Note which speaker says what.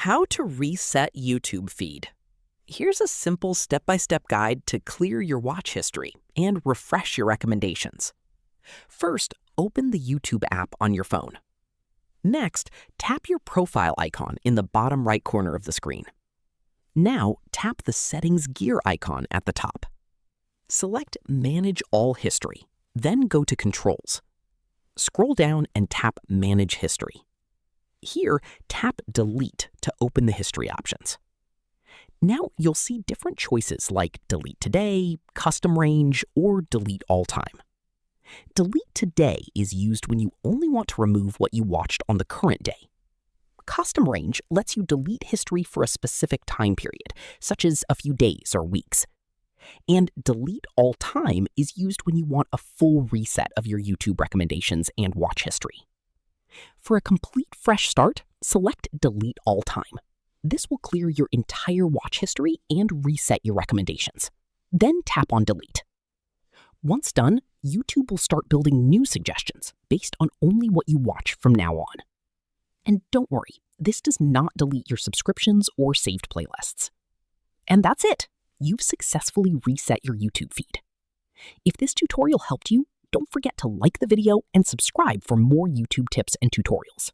Speaker 1: How to reset YouTube feed. Here's a simple step-by-step guide to clear your watch history and refresh your recommendations. First, open the YouTube app on your phone. Next, tap your profile icon in the bottom right corner of the screen. Now, tap the Settings gear icon at the top. Select Manage All History, then go to Controls. Scroll down and tap Manage History. Here, tap Delete to open the history options. Now you'll see different choices like Delete Today, Custom Range, or Delete All Time. Delete Today is used when you only want to remove what you watched on the current day. Custom Range lets you delete history for a specific time period, such as a few days or weeks. And Delete All Time is used when you want a full reset of your YouTube recommendations and watch history. For a complete fresh start, select Delete All Time. This will clear your entire watch history and reset your recommendations. Then tap on Delete. Once done, YouTube will start building new suggestions based on only what you watch from now on. And don't worry, this does not delete your subscriptions or saved playlists. And that's it. You've successfully reset your YouTube feed. If this tutorial helped you, don't forget to like the video and subscribe for more YouTube tips and tutorials.